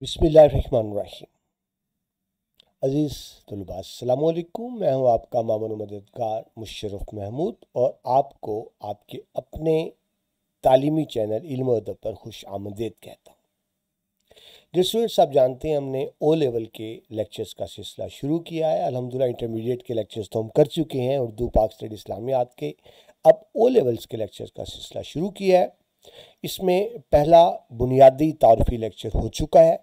बिस्मिल्लाहिर्रहमानिर्रहीम। अज़ीज़ तलबा अस्सलामु अलैकुम। मैं हूँ आपका मामून मददगार मुशर्रफ महमूद और आपको आपके अपने तालीमी चैनल इल्म अदब पर खुश आमदीद कहता हूँ। जो स्टूडेंट्स आप जानते हैं, हमने ओ लेवल के लेक्चर्स का सिलसिला शुरू किया है। अल्हम्दुलिल्लाह इंटरमीडिएट के लेक्चर्स तो हम कर चुके हैं उर्दू पाक स्टडी इस्लामियात के। अब ओ लेवल्स के लेक्चर्स का सिलसिला शुरू किया है। इसमें पहला बुनियादी तारुफी लेक्चर हो चुका है।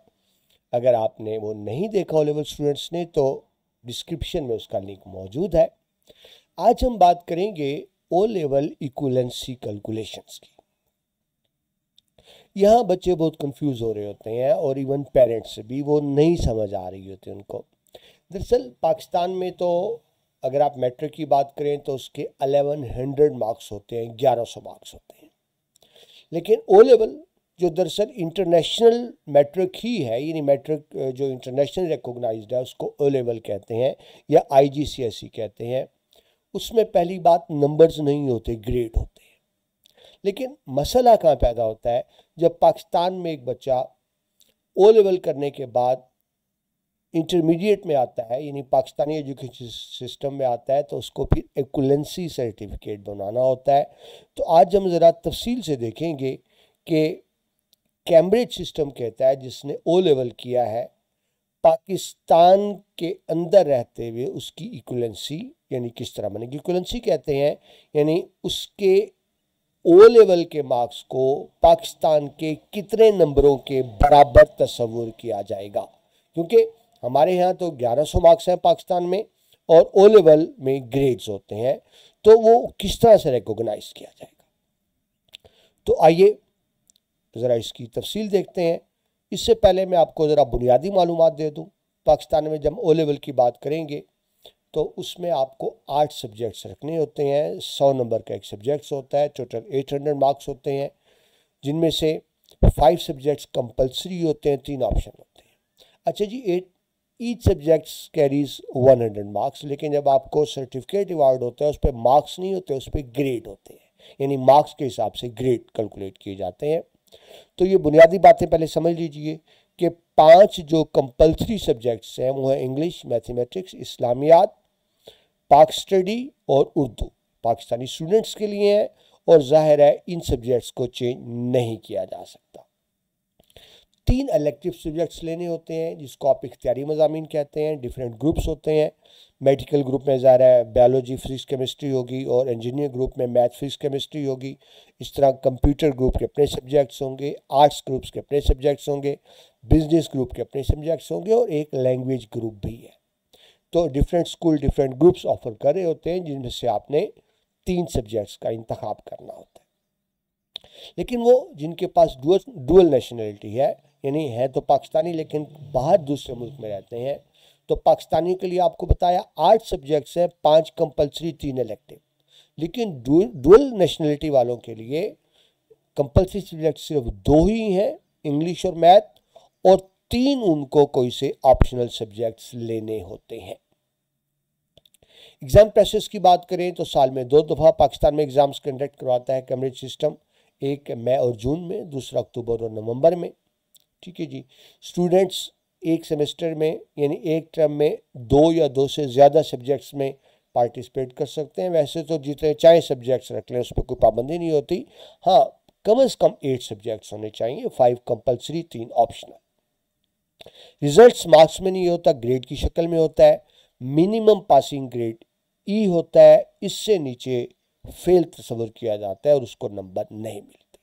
अगर आपने वो नहीं देखा ओ लेवल स्टूडेंट्स ने तो डिस्क्रिप्शन में उसका लिंक मौजूद है। आज हम बात करेंगे ओ लेवल इक्विवेलेंसी कैलकुलेशंस की। यहाँ बच्चे बहुत कंफ्यूज हो रहे होते हैं और इवन पेरेंट्स भी वो नहीं समझ आ रही होती उनको। दरअसल पाकिस्तान में तो अगर आप मैट्रिक की बात करें तो उसके 1100 मार्क्स होते हैं, 1100 मार्क्स होते हैं। लेकिन ओ लेवल जो दरअसल इंटरनेशनल मैट्रिक ही है, यानी मैट्रिक जो इंटरनेशनल रिकॉग्नाइज्ड है उसको ओ लेवल कहते हैं या IGCSE कहते हैं। उसमें पहली बात नंबर्स नहीं होते, ग्रेड होते हैं। लेकिन मसला कहाँ पैदा होता है, जब पाकिस्तान में एक बच्चा ओ लेवल करने के बाद इंटरमीडिएट में आता है, यानी पाकिस्तानी एजुकेशन सिस्टम में आता है, तो उसको फिर इक्विवेलेंसी सर्टिफिकेट बनाना होता है। तो आज हम ज़रा तफसील से देखेंगे कि कैम्ब्रिज सिस्टम कहता है जिसने ओ लेवल किया है, पाकिस्तान के अंदर रहते हुए उसकी इक्विवेलेंसी यानी किस तरह बनेगी। इक्विवेलेंसी कहते हैं यानी उसके ओ लेवल के मार्क्स को पाकिस्तान के कितने नंबरों के बराबर तस्वुर किया जाएगा, क्योंकि हमारे यहाँ तो 1100 मार्क्स हैं पाकिस्तान में और ओ लेवल में ग्रेड्स होते हैं, तो वो किस तरह से रिकॉग्नाइज किया जाएगा। तो आइए ज़रा इसकी तफसील देखते हैं। इससे पहले मैं आपको ज़रा बुनियादी मालूमात दे दूँ। पाकिस्तान में जब ओ लेवल की बात करेंगे तो उसमें आपको 8 सब्जेक्ट्स रखने होते हैं। 100 नंबर का एक सब्जेक्ट्स होता है, टोटल 800 मार्क्स होते हैं, जिनमें से 5 सब्जेक्ट्स कंपलसरी होते हैं, 3 ऑप्शन होते हैं। अच्छा जी, ईच सब्जेक्ट्स कैरीज 100 मार्क्स, लेकिन जब आपको सर्टिफिकेट अवार्ड होता है उस पर मार्क्स नहीं होते, उस पर ग्रेड होते हैं, यानी मार्क्स के हिसाब से ग्रेड कैलकुलेट किए जाते हैं। तो ये बुनियादी बातें पहले समझ लीजिए कि 5 जो कंपलसरी सब्जेक्ट्स हैं वो हैं इंग्लिश, मैथमेटिक्स, इस्लामियात, पाक स्टडी और उर्दू। पाकिस्तानी स्टूडेंट्स के लिए है और जाहिर है इन सब्जेक्ट्स को चेंज नहीं किया जा सकता। 3 इलेक्टिव सब्जेक्ट्स लेने होते हैं जिसको आप इख्तियारी मज़ामीन कहते हैं। डिफरेंट ग्रुप्स होते हैं। मेडिकल ग्रुप में ज़ाहिर है बायोलॉजी, फिजिक्स, केमिस्ट्री होगी और इंजीनियर ग्रुप में मैथ, फिजिक्स, केमिस्ट्री होगी। इस तरह कंप्यूटर ग्रुप के अपने सब्जेक्ट्स होंगे, आर्ट्स ग्रुप्स के अपने सब्जेक्ट्स होंगे, बिजनेस ग्रुप के अपने सब्जेक्ट्स होंगे और एक लैंग्वेज ग्रुप भी है। तो different school different groups offer कर रहे होते हैं जिनमें से आपने 3 सब्जेक्ट्स का इंतखाब करना होता है। लेकिन वो जिनके पास डुअल नेशनलिटी है, यानी है तो पाकिस्तानी लेकिन बाहर दूसरे मुल्क में रहते हैं, तो पाकिस्तानी के लिए आपको बताया 8 सब्जेक्ट्स हैं, 5 कंपलसरी, 3 इलेक्टिव। लेकिन डुअल नेशनलिटी वालों के लिए कंपलसरी सब्जेक्ट सिर्फ 2 ही हैं, इंग्लिश और मैथ, और 3 उनको कोई से ऑप्शनल सब्जेक्ट्स लेने होते हैं। एग्जाम प्रोसेस की बात करें तो साल में 2 दफ़ा पाकिस्तान में एग्जाम्स कंडक्ट करवाता है कैम्ब्रिज सिस्टम, एक मई और जून में, दूसरा अक्टूबर और नवंबर में। ठीक है जी। स्टूडेंट्स एक सेमेस्टर में यानी एक टर्म में 2 या 2 से ज़्यादा सब्जेक्ट्स में पार्टिसिपेट कर सकते हैं। वैसे तो जितने चाहे सब्जेक्ट्स रख लें उस पर कोई पाबंदी नहीं होती। हाँ, कम से कम 8 सब्जेक्ट्स होने चाहिए, 5 कंपलसरी, 3 ऑप्शनल। रिजल्ट्स मार्क्स में नहीं होता, ग्रेड की शक्ल में होता है। मिनिमम पासिंग ग्रेड ई होता है, इससे नीचे फेल तस्वर किया जाता है और उसको नंबर नहीं मिलते।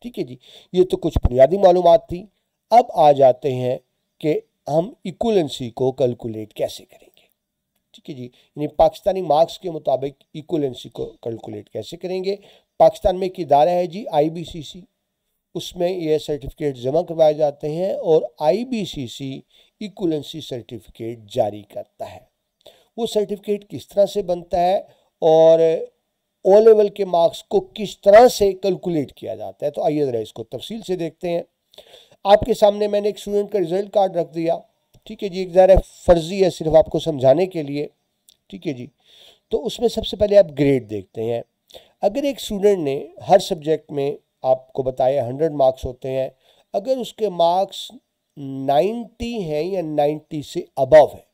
ठीक है जी, ये तो कुछ बुनियादी मालूमात थी। अब आ जाते हैं कि हम इक्विवेलेंसी को कैलकुलेट कैसे करेंगे। ठीक है जी, यानी पाकिस्तानी मार्क्स के मुताबिक इक्विवेलेंसी को कैलकुलेट कैसे करेंगे। पाकिस्तान में एक इदारा है जी IBCC, उसमें ये सर्टिफिकेट जमा करवाए जाते हैं और IBCC इक्विवेलेंसी सर्टिफिकेट जारी करता है। वो सर्टिफिकेट किस तरह से बनता है और ओ लेवल के मार्क्स को किस तरह से कैलकुलेट किया जाता है, तो आइए ज़रा इसको तफसील से देखते हैं। आपके सामने मैंने एक स्टूडेंट का रिजल्ट कार्ड रख दिया। ठीक है जी, एक ज़रा फर्जी है सिर्फ आपको समझाने के लिए। ठीक है जी, तो उसमें सबसे पहले आप ग्रेड देखते हैं। अगर एक स्टूडेंट ने हर सब्जेक्ट में आपको बताया 100 मार्क्स होते हैं, अगर उसके मार्क्स 90 हैं या 90 से अबव है,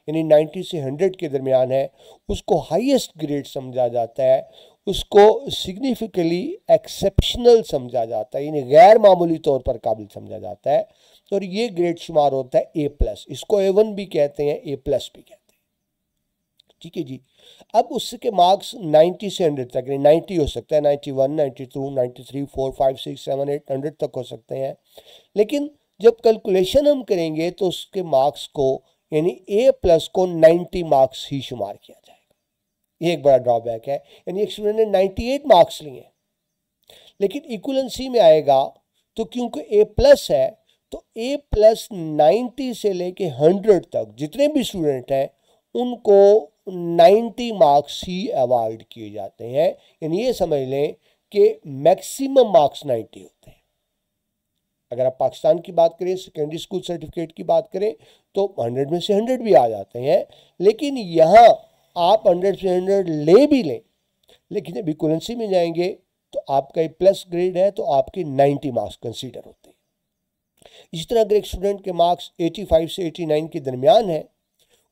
यानी 90 से 100 के दरमियान है, उसको हाईएस्ट ग्रेड समझा जाता है, उसको सिग्निफिकेंटली एक्सेप्शनल समझा जाता है, यानी गैर मामूली तौर पर काबिल समझा जाता है। और ये ग्रेड शुमार होता है A+, इसको A1 भी कहते हैं, A+ भी कहते हैं। ठीक है जी। अब उसके मार्क्स 90 से 100 तक, 90 हो सकता है, 91, 92, 93, 4, 5, 6, 7, 8, 100 तक हो सकते हैं। लेकिन जब कैलकुलेशन हम करेंगे तो उसके मार्क्स को, यानी A+ को 90 मार्क्स ही शुमार किया जाएगा। ये एक बड़ा ड्रॉबैक है। यानी एक स्टूडेंट ने 98 मार्क्स लिए, लेकिन इक्वलेंसी में आएगा तो क्योंकि A+ है तो A+ 90 से लेके 100 तक जितने भी स्टूडेंट हैं उनको 90 मार्क्स ही अवार्ड किए जाते हैं। यानी ये समझ लें कि मैक्सिमम मार्क्स 90 होते हैं। अगर आप पाकिस्तान की बात करें, सेकेंडरी स्कूल सर्टिफिकेट की बात करें तो 100 में से 100 भी आ जाते हैं। लेकिन यहाँ आप 100 से 100 ले भी लें, लेकिन जब इक्वलेंसी में जाएंगे तो आपका A+ ग्रेड है तो आपके 90 मार्क्स कंसीडर होते हैं। इसी तरह अगर एक स्टूडेंट के मार्क्स 85 से 89 के दरमियान है,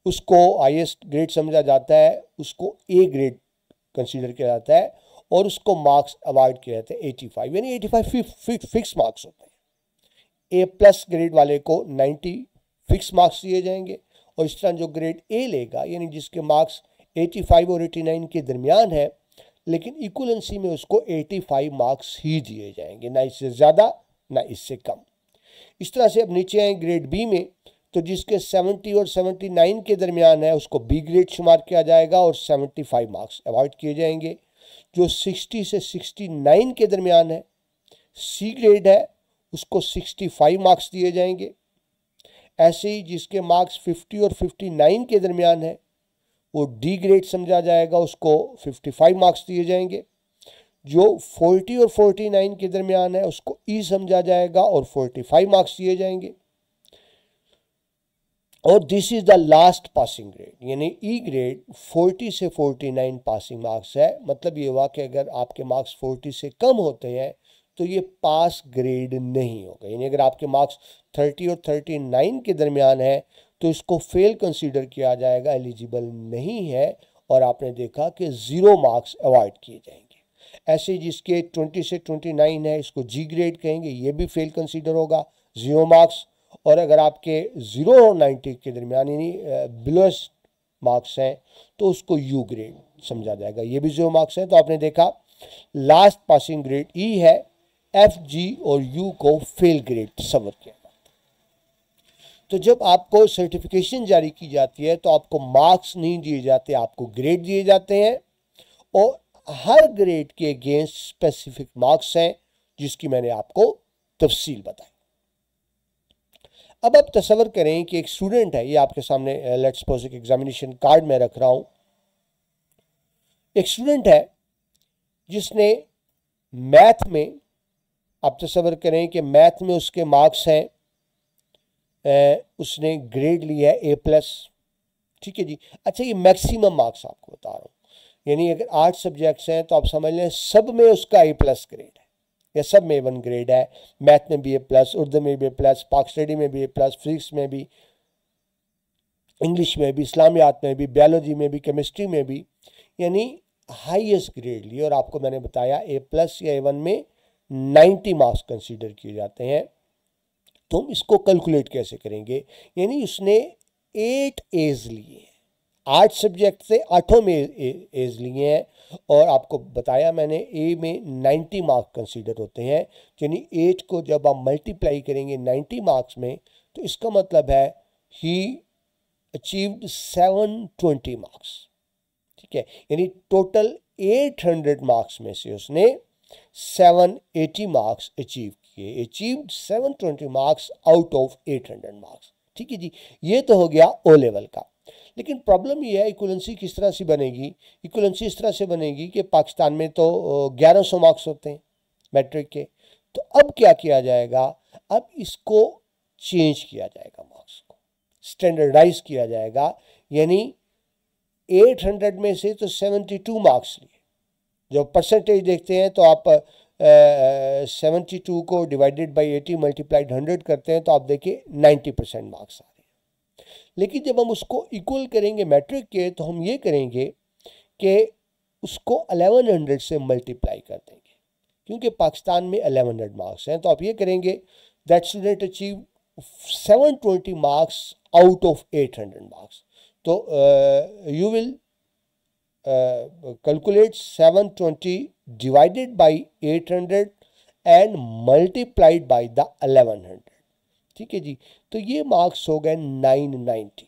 उसको हाईएस्ट ग्रेड समझा जाता है, उसको A ग्रेड कंसीडर किया जाता है और उसको मार्क्स अवार्ड किए जाते हैं 85, यानी 85 फिक्स मार्क्स होते हैं। A+ ग्रेड वाले को 90 फिक्स मार्क्स दिए जाएंगे और इस तरह जो ग्रेड A लेगा, यानी जिसके मार्क्स 85 और 89 के दरमियान है, लेकिन इक्वलेंसी में उसको 85 मार्क्स ही दिए जाएंगे, ना इससे ज़्यादा ना इससे कम। इस तरह से अब नीचे आए ग्रेड B में, तो जिसके 70 और 79 के दरमियान है उसको B ग्रेड शुमार किया जाएगा और 75 मार्क्स अवार्ड किए जाएंगे। जो 60 से 69 के दरमियान है, C ग्रेड है, उसको 65 मार्क्स दिए जाएंगे। ऐसे ही जिसके मार्क्स 50 और 59 के दरमियान है वो D ग्रेड समझा जाएगा, उसको 55 मार्क्स दिए जाएंगे। जो 40 और 49 के दरमियान है उसको E समझा जाएगा और 45 मार्क्स दिए जाएंगे। और this is the last passing grade, यानी E ग्रेड 40 से 49 पासिंग मार्क्स है। मतलब ये हुआ कि अगर आपके मार्क्स 40 से कम होते हैं तो ये पास ग्रेड नहीं होगा। यानी अगर आपके मार्क्स 30 और 39 के दरमियान है तो इसको फेल कंसीडर किया जाएगा, एलिजिबल नहीं है, और आपने देखा कि 0 मार्क्स अवॉइड किए जाएंगे। ऐसे जिसके 20 से 29 है इसको G ग्रेड कहेंगे, ये भी फेल कंसीडर होगा, 0 मार्क्स। और अगर आपके 0 और 90 के दरमियान यानी बिलोस्ट मार्क्स हैं तो उसको U ग्रेड समझा जाएगा, ये भी 0 मार्क्स है। तो आपने देखा लास्ट पासिंग ग्रेड E है, F, G और U को फेल ग्रेड तस्वर किया जाता है। तो जब आपको सर्टिफिकेशन जारी की जाती है तो आपको मार्क्स नहीं दिए जाते, आपको ग्रेड दिए जाते हैं और हर ग्रेड के अगेंस्ट स्पेसिफिक मार्क्स हैं जिसकी मैंने आपको तफसील बताई। अब आप तस्वर करें कि एक स्टूडेंट है, ये आपके सामने लेट्स सपोज एक एग्जामिनेशन कार्ड में रख रहा हूं। एक स्टूडेंट है जिसने मैथ में, आप तस्वर करें कि मैथ में उसके मार्क्स हैं, उसने ग्रेड लिया है A+। ठीक है जी। अच्छा, ये मैक्सिमम मार्क्स आपको बता रहा हूँ, यानी अगर 8 सब्जेक्ट्स हैं तो आप समझ लें सब में उसका A+ ग्रेड है या सब में A1 ग्रेड है। मैथ में भी A+, उर्दू में भी A+, पाक स्टडी में भी A+, फिजिक्स में भी, इंग्लिश में भी, इस्लामियात में भी, बायोलॉजी में भी, केमिस्ट्री में भी, यानी हाईएस्ट ग्रेड लिए। और आपको मैंने बताया A+ या A1 में 90 मार्क्स कंसीडर किए जाते हैं। तो हम इसको कैलकुलेट कैसे करेंगे, यानी उसने 8 A's लिए हैं, 8 सब्जेक्ट से 8 में A's लिए हैं और आपको बताया मैंने A में 90 मार्क्स कंसीडर होते हैं। यानी 8 को जब आप मल्टीप्लाई करेंगे 90 मार्क्स में तो इसका मतलब है ही अचीव्ड 720 मार्क्स। ठीक है, यानी टोटल 800 मार्क्स में से उसने 780 मार्क्स अचीव किए, achieved 720 marks out of 800 marks. ठीक है जी, ये तो हो गया O लेवल का। लेकिन प्रॉब्लम ये है इक्वलेंसी किस तरह से बनेगी। इक्वलेंसी इस तरह से बनेगी कि पाकिस्तान में तो 1100 मार्क्स होते हैं मैट्रिक के, तो अब क्या किया जाएगा, अब इसको चेंज किया जाएगा, मार्क्स को स्टैंडर्डाइज किया जाएगा। यानी 800 में से तो 72 मार्क्स लिए, जो परसेंटेज देखते हैं तो आप 72 को डिवाइडेड बाई 80 मल्टीप्लाइड 100 करते हैं तो आप देखिए 90% मार्क्स आ रहे हैं। लेकिन जब हम उसको इक्वल करेंगे मैट्रिक के तो हम ये करेंगे कि उसको 1100 से मल्टीप्लाई कर देंगे, क्योंकि पाकिस्तान में 1100 मार्क्स हैं। तो आप ये करेंगे that student achieve 720 marks out of 800 marks. तो you will calculate 720 divided by 800 and multiplied by the 1100। ठीक है जी। तो ये मार्क्स हो गए 990,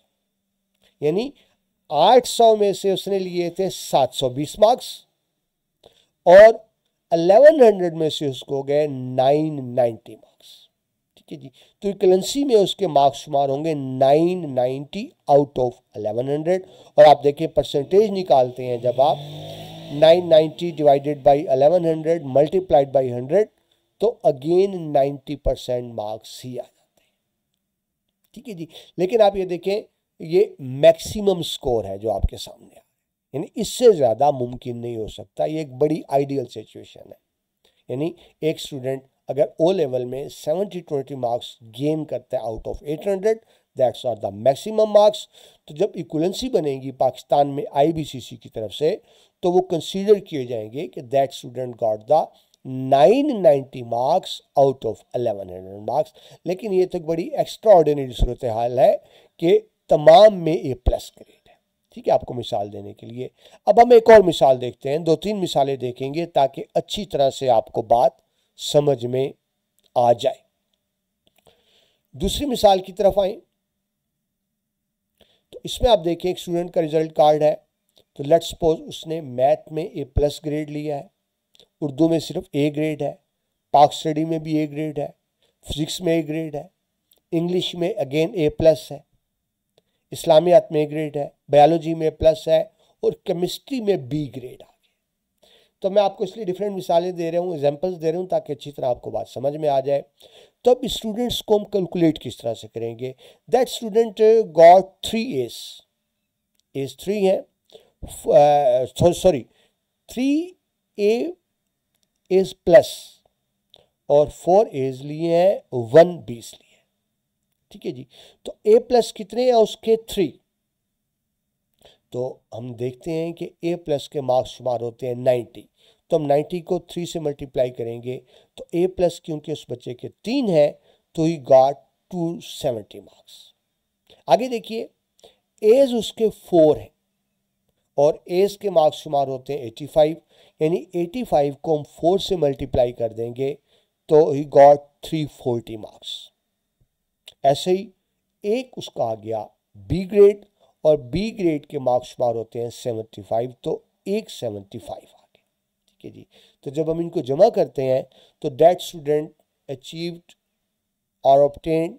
यानी 800 में से उसने लिए थे 720 मार्क्स और 1100 में से उसको हो गए 990 मार्क्स। ठीक है जी। तो इक्वलेंसी में उसके मार्क्स शुमार होंगे 990 आउट ऑफ 1100। और आप देखिए परसेंटेज निकालते हैं जब आप 990 डिवाइडेड बाई 1100 मल्टीप्लाइड बाई 100 तो अगेन 90% मार्क्स ही आ जाते हैं। ठीक है जी। लेकिन आप ये देखें ये मैक्सिमम स्कोर है जो आपके सामने आ रहा है, यानी इससे ज़्यादा मुमकिन नहीं हो सकता। ये एक बड़ी आइडियल सिचुएशन है। यानी एक स्टूडेंट अगर ओ लेवल में 70-20 मार्क्स गेन करता है out of 800, that's are the maximum marks. तो जब इक्वलेंसी बनेगी पाकिस्तान में IBCC की तरफ से तो वो कंसीडर किए जाएंगे कि that student got the 990 marks out of 1100 marks. लेकिन ये तो बड़ी एक्स्ट्रा ऑर्डिनरी सूरत हाल है कि तमाम में A+ ग्रेड है। ठीक है, आपको मिसाल देने के लिए। अब हम एक और मिसाल देखते हैं, 2-3 मिसालें देखेंगे ताकि अच्छी तरह से आपको बात समझ में आ जाए। दूसरी मिसाल की तरफ आए तो इसमें आप देखें एक स्टूडेंट का रिजल्ट कार्ड है। तो लेट्स सपोज उसने मैथ में A+ ग्रेड लिया है, उर्दू में सिर्फ A ग्रेड है, पाक स्टडी में भी A ग्रेड है, फिजिक्स में A ग्रेड है, इंग्लिश में अगेन A+ है, इस्लामियात में A ग्रेड है, बायोलॉजी में A+ है और केमिस्ट्री में B ग्रेड आ गया। तो मैं आपको इसलिए डिफरेंट मिसालें दे रहा हूँ, एग्जाम्पल्स दे रहा हूँ ताकि अच्छी तरह आपको बात समझ में आ जाए। तो अब स्टूडेंट्स को हम कैलकुलेट किस तरह से करेंगे। That student got 3 A's, A's 3 है, सॉरी 3 A's+ और 4 A's लिए हैं, 1 B's लिए। ठीक है जी। तो A+ कितने हैं उसके 3। तो हम देखते हैं कि A+ के मार्क्स शुमार होते हैं 90। तो हम 90 को 3 से मल्टीप्लाई करेंगे तो A+ क्योंकि उस बच्चे के 3 है तो ही गॉट 270 मार्क्स। आगे देखिए A's उसके 4 हैं और A's के मार्क्स शुमार होते हैं 85, यानी 85 को हम 4 से मल्टीप्लाई कर देंगे तो ही गॉट 340 मार्क्स। ऐसे ही एक उसका आ गया B ग्रेड और B ग्रेड के मार्क्स शुमार होते हैं 75, तो एक 75 आ गए। ठीक है जी। तो जब हम इनको जमा करते हैं तो दैट स्टूडेंट अचीव्ड और obtained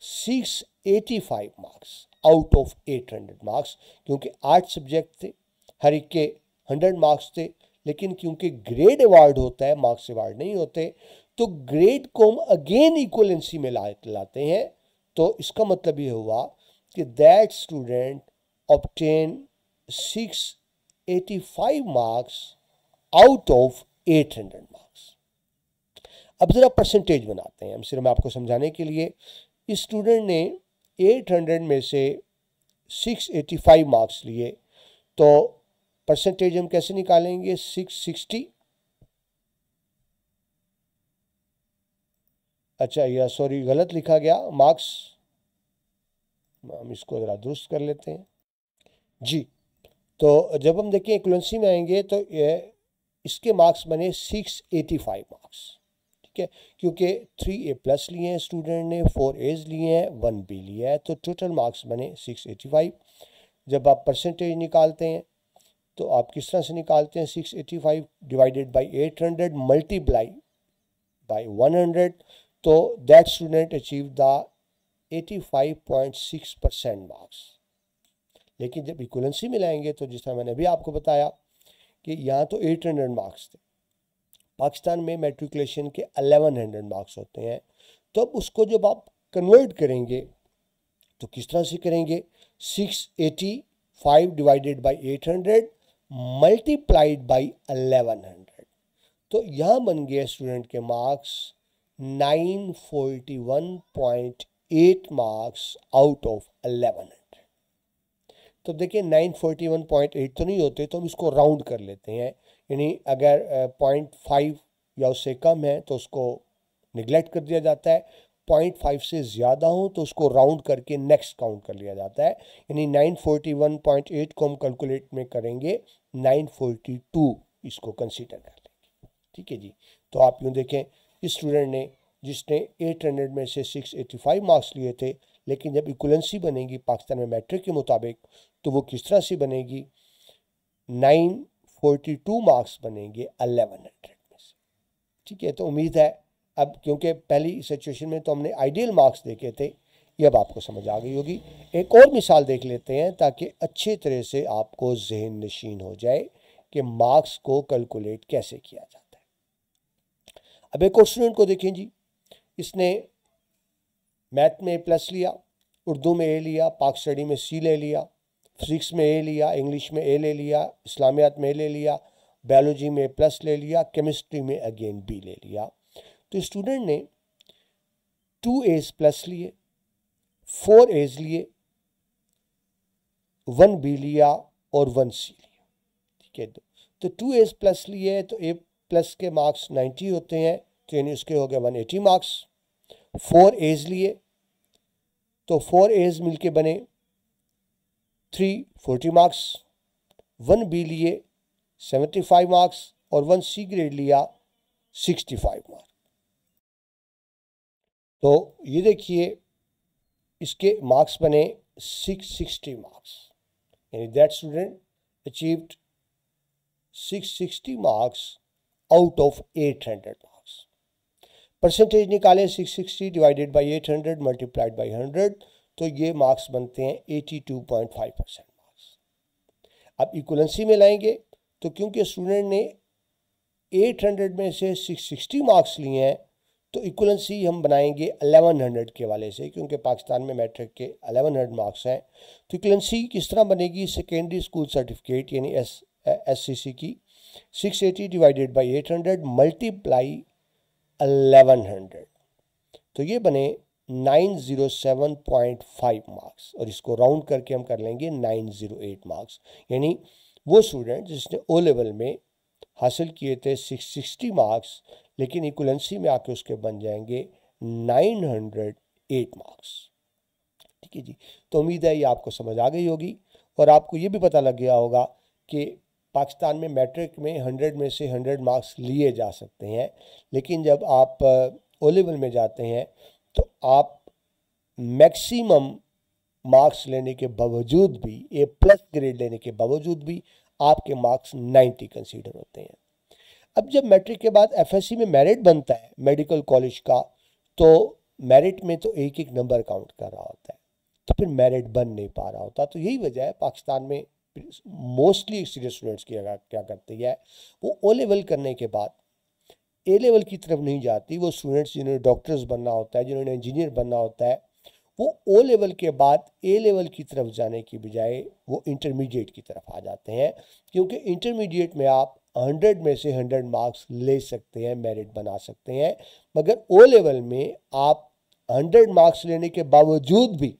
685 marks out of 800 marks, क्योंकि 8 सब्जेक्ट थे, हर एक के 100 मार्क्स थे। लेकिन क्योंकि ग्रेड अवार्ड होता है, मार्क्स अवार्ड नहीं होते, तो ग्रेड को हम अगेन इक्वलेंसी में लाते हैं। तो इसका मतलब ये हुआ कि that student obtain 685 marks out of 800 marks. अब जरा परसेंटेज बनाते हैं हम, सिर्फ मैं आपको समझाने के लिए। इस स्टूडेंट ने 800 में से 685 मार्क्स लिए, तो परसेंटेज हम कैसे निकालेंगे। 660, अच्छा या सॉरी गलत लिखा गया मार्क्स, हम इसको ज़रा दुरुस्त कर लेते हैं जी। तो जब हम देखें इक्वलेंसी में आएंगे तो इसके मार्क्स बने 685 मार्क्स। ठीक है, क्योंकि 3 A+ लिए हैं स्टूडेंट ने, 4 A's लिए हैं, 1 B लिया है, तो टोटल मार्क्स बने 685। जब आप परसेंटेज निकालते हैं तो आप किस तरह से निकालते हैं। 685 डिवाइडेड बाई 800 मल्टीप्लाई बाई 100, तो that student achieve the 85.6% marks. लेकिन जब इक्वलेंसी में लाएंगे तो जिस तरह मैंने अभी आपको बताया कि यहाँ तो 800 मार्क्स थे, पाकिस्तान में मैट्रिकुलेशन के 1100 मार्क्स होते हैं। तो अब उसको जब आप कन्वर्ट करेंगे तो किस तरह से करेंगे। 685 डिवाइडेड बाई 800 मल्टीप्लाइड बाई 1100, तो यहाँ बन गए स्टूडेंट के मार्क्स 941.8 मार्क्स आउट ऑफ 1100। तो देखिए 941.8 तो नहीं होते, तो हम इसको राउंड कर लेते हैं, यानी अगर 0.5 या उससे कम है तो उसको निगलेक्ट कर दिया जाता है, 0.5 से ज़्यादा हो तो उसको राउंड करके नेक्स्ट काउंट कर लिया जाता है। यानी 941.8 को हम कैलकुलेट में करेंगे 942 इसको कंसीडर कर लेंगे। ठीक है जी। तो आप यूँ देखें, इस स्टूडेंट ने जिसने 800 में से 685 मार्क्स लिए थे, लेकिन जब इक्वलेंसी बनेगी पाकिस्तान में मैट्रिक के मुताबिक तो वो किस तरह से बनेगी, 942 मार्क्स बनेंगे 1100 में से। ठीक है, तो उम्मीद है अब, क्योंकि पहली सिचुएशन में तो हमने आइडियल मार्क्स देखे थे, ये अब आपको समझ आ गई होगी। एक और मिसाल देख लेते हैं ताकि अच्छे तरह से आपको जहन नशीन हो जाए कि मार्क्स को कैलकुलेट कैसे किया जाता है। अब एक और स्टूडेंट को देखें जी, इसने मैथ में A+ लिया, उर्दू में A लिया, पाक स्टडी में C ले लिया, फिजिक्स में A लिया, इंग्लिश में A ले लिया, इस्लामियात में A ले लिया, बायोलॉजी में A+ ले लिया, केमिस्ट्री में अगेन B ले लिया। तो स्टूडेंट ने 2 A's+ लिए, 4 A's लिए, 1 B लिया और 1 C लिया। ठीक है, तो 2 A's+ लिए तो A+ के मार्क्स 90 होते हैं, तो यानी उसके हो गए 180 मार्क्स। 4 A's लिए तो 4 A's मिलके बने 340 मार्क्स। 1 B लिए 75 मार्क्स और 1 C ग्रेड लिया 65 मार्क्स। तो ये देखिए इसके मार्क्स बने 660 मार्क्स, यानी that student achieved 660 marks out of 800 marks. Percentage निकाले 660 डिवाइडेड बाई 800 मल्टीप्लाइड बाई 100, तो ये मार्क्स बनते हैं 82.5% मार्क्स। अब इक्वलेंसी में लाएंगे तो क्योंकि स्टूडेंट ने 800 में से 660 मार्क्स लिए हैं, तो इक्वलेंसी हम बनाएंगे 1100 के वाले से, क्योंकि पाकिस्तान में मैट्रिक के 1100 मार्क्स हैं। तो इक्वलेंसी किस तरह बनेगी, सेकेंडरी स्कूल सर्टिफिकेट यानी SCC की 680 डिवाइडेड बाई 800 मल्टीप्लाई 1100, तो ये बने 907.5 मार्क्स, और इसको राउंड करके हम कर लेंगे 908 मार्क्स। यानी वो स्टूडेंट जिसने O लेवल में हासिल किए थे 660 मार्क्स, लेकिन इक्वलेंसी में आके उसके बन जाएंगे 908 मार्क्स। ठीक है जी। तो उम्मीद है ये आपको समझ आ गई होगी, और आपको ये भी पता लग गया होगा कि पाकिस्तान में मैट्रिक में 100 में से 100 मार्क्स लिए जा सकते हैं, लेकिन जब आप O लेवल में जाते हैं तो आप मैक्सिमम मार्क्स लेने के बावजूद भी, A+ ग्रेड लेने के बावजूद भी आपके मार्क्स 90 कंसीडर होते हैं। अब जब मैट्रिक के बाद FSC में मेरिट बनता है मेडिकल कॉलेज का, तो मेरिट में तो एक एक नंबर काउंट कर रहा होता है, तो फिर मेरिट बन नहीं पा रहा होता। तो यही वजह है पाकिस्तान में मोस्टली सीरियस स्टूडेंट्स की क्या करती है, वो O लेवल करने के बाद A लेवल की तरफ नहीं जाती। वो स्टूडेंट्स जिन्होंने डॉक्टर्स बनना होता है, जिन्होंने इंजीनियर बनना होता है, वो O लेवल के बाद A लेवल की तरफ जाने की बजाय वो इंटरमीडिएट की तरफ आ जाते हैं, क्योंकि इंटरमीडिएट में आप 100 में से 100 मार्क्स ले सकते हैं, मेरिट बना सकते हैं, मगर O लेवल में आप 100 मार्क्स लेने के बावजूद भी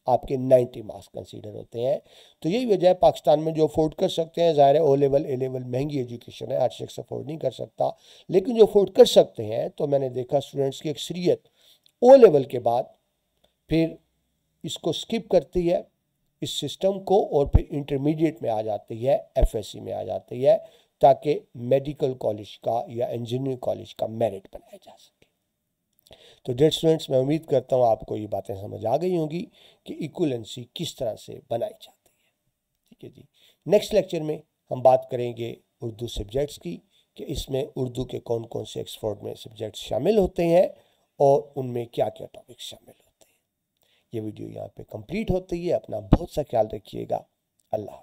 आपके 90 मार्क्स कंसीडर होते हैं। तो यही वजह है पाकिस्तान में जो अफोर्ड कर सकते हैं, ज़ाहिर है O लेवल A लेवल महंगी एजुकेशन है, हर शख्स अफोर्ड नहीं कर सकता, लेकिन जो अफोर्ड कर सकते हैं, तो मैंने देखा स्टूडेंट्स की अक्सरियत O लेवल के बाद फिर इसको स्किप करती है इस सिस्टम को, और फिर इंटरमीडिएट में आ जाती है, FSC में आ जाती है, ताकि मेडिकल कॉलेज का या इंजीनियरिंग कॉलेज का मेरिट बनाया जा सके। तो डियर स्टूडेंट्स, मैं उम्मीद करता हूँ आपको ये बातें समझ आ गई होंगी कि इक्वलेंसी किस तरह से बनाई जाती है। ठीक है जी। नेक्स्ट लेक्चर में हम बात करेंगे उर्दू सब्जेक्ट्स की, कि इसमें उर्दू के कौन कौन से ऑक्सफोर्ड में सब्जेक्ट्स शामिल होते हैं और उनमें क्या क्या टॉपिक्स शामिल होते हैं। ये वीडियो यहाँ पे कंप्लीट होती है। अपना बहुत सा ख्याल रखिएगा। अल्लाह।